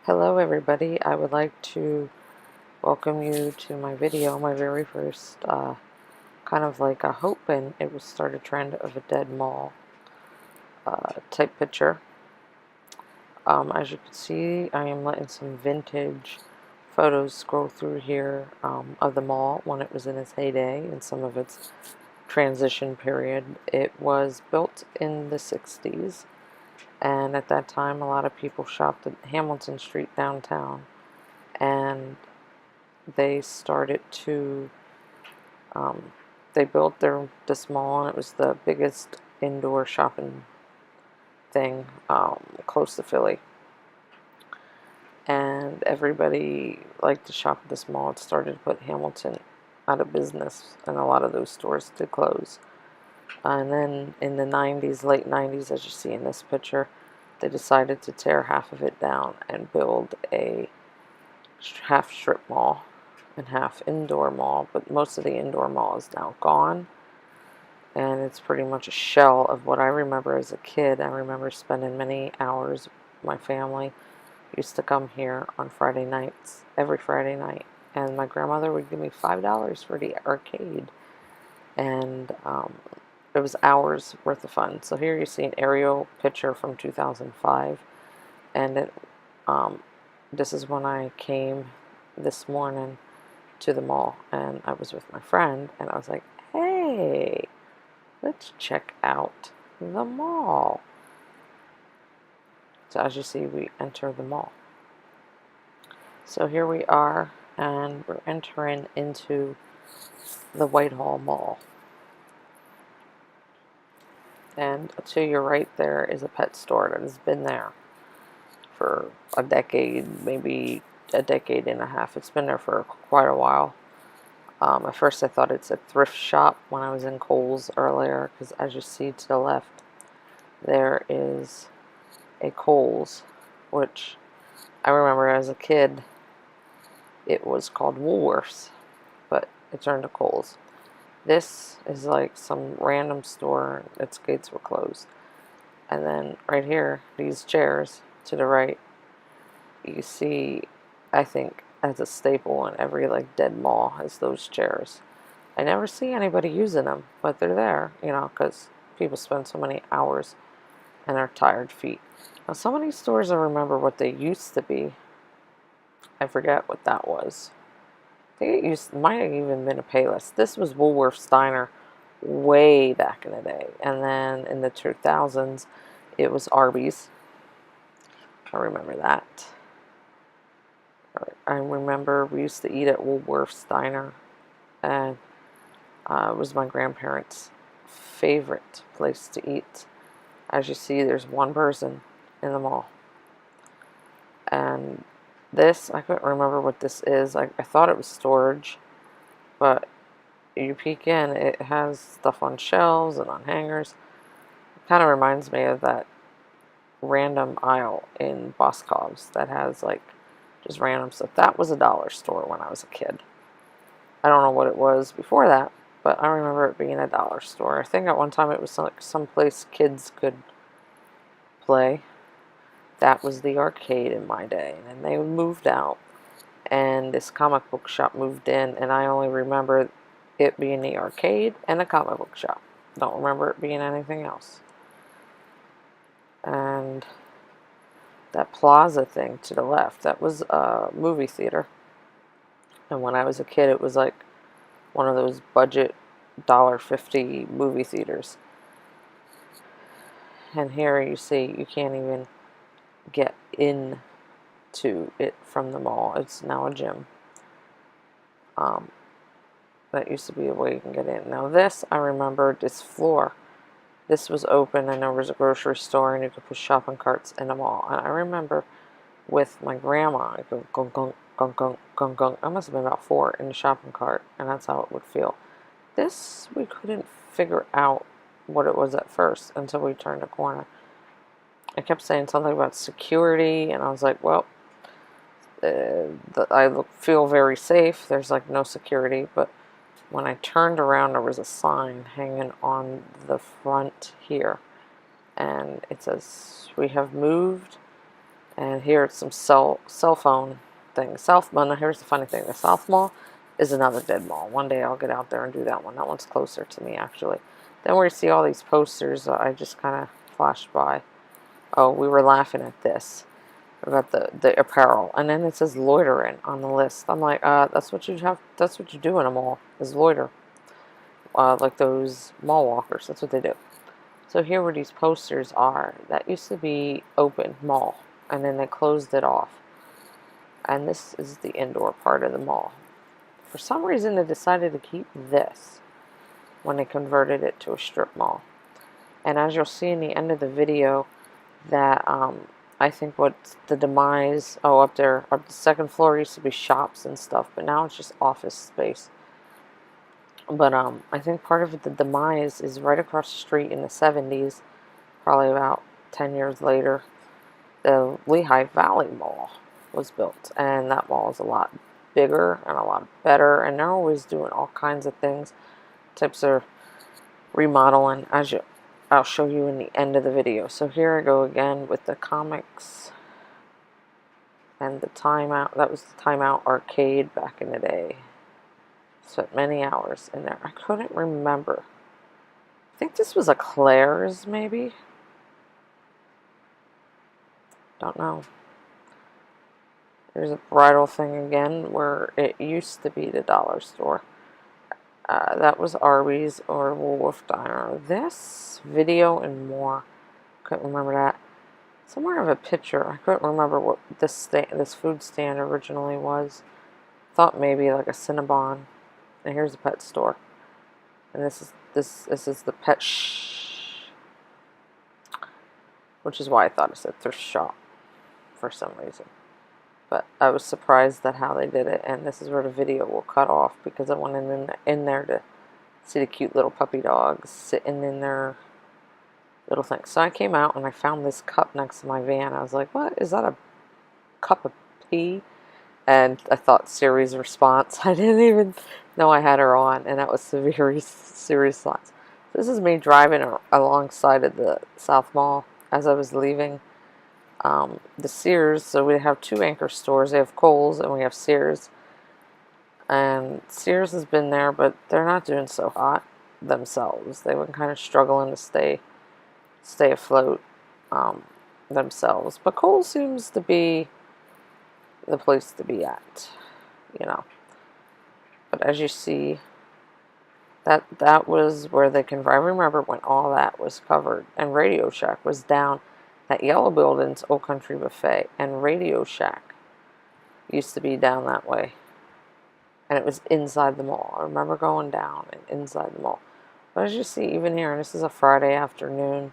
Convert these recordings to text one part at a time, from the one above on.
Hello everybody, I would like to welcome you to my video, my very first kind of like a hope and it was start a trend of a dead mall type picture. As you can see, I am letting some vintage photos scroll through here of the mall when it was in its heyday and some of its transition period. It was built in the 60s, and at that time a lot of people shopped at Hamilton Street downtown, and they started to they built this mall, and it was the biggest indoor shopping thing close to Philly, and everybody liked to shop at this mall. It started to put Hamilton out of business, and a lot of those stores did close. And then in the 90s, late 90s, as you see in this picture, they decided to tear half of it down and build a half strip mall and half indoor mall, but most of the indoor mall is now gone, and it's pretty much a shell of what I remember as a kid. I remember spending many hours with my family. Used to come here on Friday nights, every Friday night, and my grandmother would give me $5 for the arcade, and it was hours worth of fun. So here you see an aerial picture from 2005, and this is when I came this morning to the mall, and I was with my friend, and I was like, hey, let's check out the mall. So as you see, we enter the mall. So here we are, and we're entering into the Whitehall Mall. And to your right there is a pet store that has been there for a decade, maybe a decade and a half. It's been there for quite a while. At first I thought it's a thrift shop when I was in Kohl's earlier, because as you see to the left, there is a Kohl's, which I remember as a kid it was called Woolworths, but it turned to Kohl's. This is like some random store, its gates were closed. And then right here, these chairs to the right, you see, I think, as a staple in every like dead mall, is those chairs. I never see anybody using them, but they're there, you know, because people spend so many hours and their tired feet. Now, some of these stores, I remember what they used to be. I forget what that was. I think it might have even been a Payless. This was Woolworth's Diner way back in the day. And then in the 2000s, it was Arby's. I remember that. I remember we used to eat at Woolworth's Diner, and it was my grandparents' favorite place to eat. As you see, there's one person in the mall. And this, I couldn't remember what this is. I thought it was storage, but you peek in, it has stuff on shelves and on hangers. It kind of reminds me of that random aisle in Boscov's that has like just random stuff. That was a dollar store when I was a kid. I don't know what it was before that, but I remember it being a dollar store. I think at one time it was like some place kids could play. That was the arcade in my day. And then they moved out, and this comic book shop moved in, and I only remember it being the arcade and the comic book shop. Don't remember it being anything else. And that plaza thing to the left, that was a movie theater. And when I was a kid, it was like one of those budget $1.50 movie theaters. And here you see, you can't even get into it from the mall. It's now a gym. That used to be a way you can get in. Now this, I remember this floor. This was open, and there was a grocery store, and you could put shopping carts in the mall. And I remember with my grandma, I go gunk gunk gunk gunk gunk gunk. I must have been about 4 in the shopping cart, and that's how it would feel. This, we couldn't figure out what it was at first until we turned a corner. I kept saying something about security, and I was like, well, I feel very safe. There's like no security, but when I turned around, there was a sign hanging on the front here, and it says, we have moved And here it's some cell phone things. Well, no, here's the funny thing. The South Mall is another dead mall. One day I'll get out there and do that one. That one's closer to me, actually. Then where you see all these posters, I just kind of flashed by. Oh, we were laughing at this about the apparel, and then it says loitering on the list. I'm like, that's what you have. That's what you do in a mall, is loiter. Like those mall walkers. That's what they do. So here where these posters are, that used to be open mall, and then they closed it off. And this is the indoor part of the mall. For some reason, they decided to keep this when they converted it to a strip mall. And as you'll see in the end of the video, that I think what's the demise, up there, up the second floor used to be shops and stuff, but now it's just office space. But I think part of the demise is right across the street in the 70s, probably about 10 years later, the Lehigh Valley Mall was built, and that mall is a lot bigger and a lot better, and they're always doing all kinds of things, types of remodeling, I'll show you in the end of the video. So here I go again with the comics and the Timeout. That was the Timeout arcade back in the day. Spent many hours in there. I couldn't remember. I think this was a Claire's, maybe? Don't know. There's a bridal thing again where it used to be the dollar store. That was Arby's or Woolworth Diner. This, video, and more. Couldn't remember that. Somewhere of a picture. I couldn't remember what this food stand originally was. Thought maybe like a Cinnabon. And here's the pet store. And this is the pet which is why I thought it said thrift shop for some reason. But I was surprised at how they did it, and this is where the video will cut off because I went in there to see the cute little puppy dogs sitting in their little thing. So I came out and I found this cup next to my van. I was like, what? Is that a cup of tea? And I thought Siri's response. I didn't even know I had her on, and that was Siri's response. This is me driving alongside of the South Mall as I was leaving the Sears. So we have two anchor stores. We have Kohl's and we have Sears. And Sears has been there, but they're not doing so hot themselves. They were kind of struggling to stay afloat themselves. But Kohl's seems to be the place to be at, you know. But as you see, that was where they I remember when all that was covered, and Radio Shack was down. That yellow building's Old Country Buffet, and Radio Shack used to be down that way. And it was inside the mall. I remember going down and inside the mall. But as you see, even here, and this is a Friday afternoon,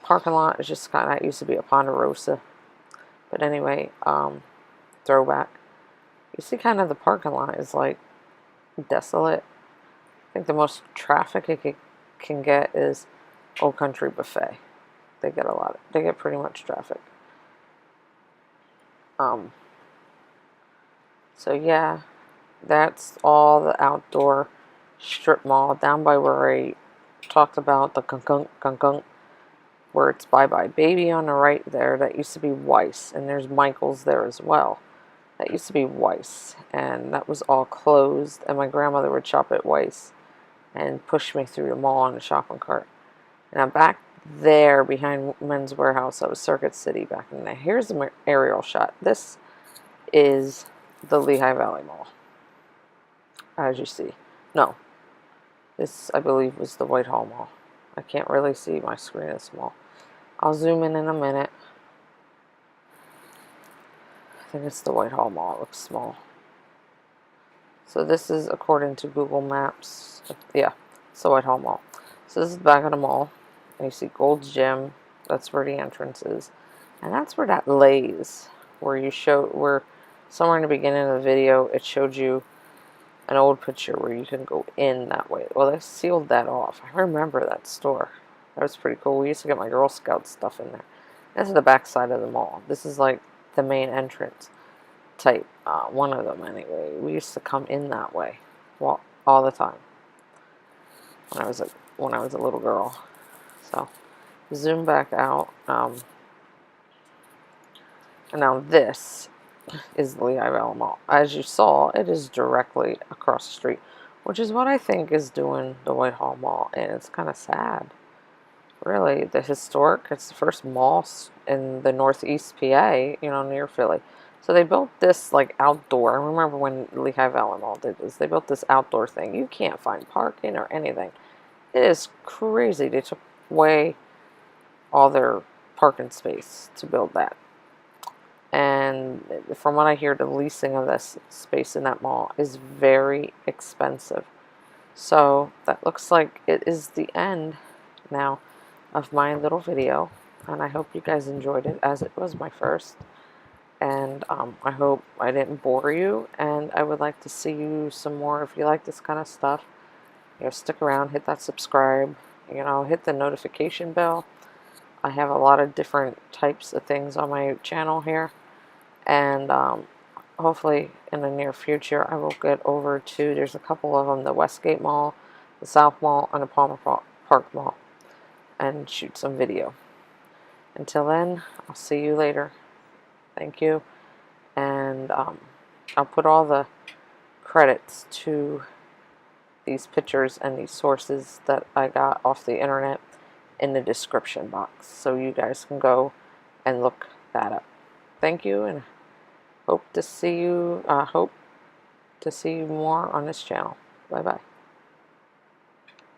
parking lot is just kind of, that used to be a Ponderosa. But anyway, throwback. You see kind of the parking lot is like desolate. I think the most traffic it can get is Old Country Buffet. They get pretty much traffic. So yeah, that's all the outdoor strip mall down by where I talked about the Kunk, where it's Bye Bye Baby on the right there. That used to be Weiss, and there's Michael's there as well. That used to be Weiss, and that was all closed, and my grandmother would shop at Weiss and push me through the mall in a shopping cart. And I'm back there behind Men's Warehouse. That was Circuit City back in there. Here's the aerial shot. This is the Lehigh Valley Mall, as you see. No, this I believe was the Whitehall Mall. I can't really see, my screen is small. I'll zoom in a minute. I think it's the Whitehall Mall. It looks small. So this is according to Google Maps. Yeah, it's the Whitehall Mall. So this is the back of the mall. And you see Gold's Gym. That's where the entrance is. And that's where that lays. Where somewhere in the beginning of the video, it showed you an old picture where you can go in that way. Well, they sealed that off. I remember that store. That was pretty cool. We used to get my Girl Scout stuff in there. This is the back side of the mall. This is like the main entrance type. One of them anyway. We used to come in that way all the time when I was a little girl. So zoom back out. Now this is the Lehigh Valley Mall. As you saw, it is directly across the street, which is what I think is doing the Whitehall Mall, and it's kind of sad. Really, it's the first mall in the Northeast PA, near Philly. So they built this like outdoor. I remember when Lehigh Valley Mall did this. They built this outdoor thing. You can't find parking or anything. It is crazy. They took away all their parking space to build that. And from what I hear, the leasing of this space in that mall is very expensive. So that looks like it is the end now of my little video, and I hope you guys enjoyed it as it was my first. And I hope I didn't bore you, and I would like to see you some more. If you like this kind of stuff, stick around, hit that subscribe, hit the notification bell. I have a lot of different types of things on my channel here, and hopefully in the near future I will get over to, there's a couple of them, the Westgate Mall, the South Mall, and the Palmer Park Mall, and shoot some video. Until then, I'll see you later. Thank you. And I'll put all the credits to these pictures and these sources that I got off the internet in the description box, so you guys can go and look that up. Thank you, and hope to see you more on this channel. Bye bye.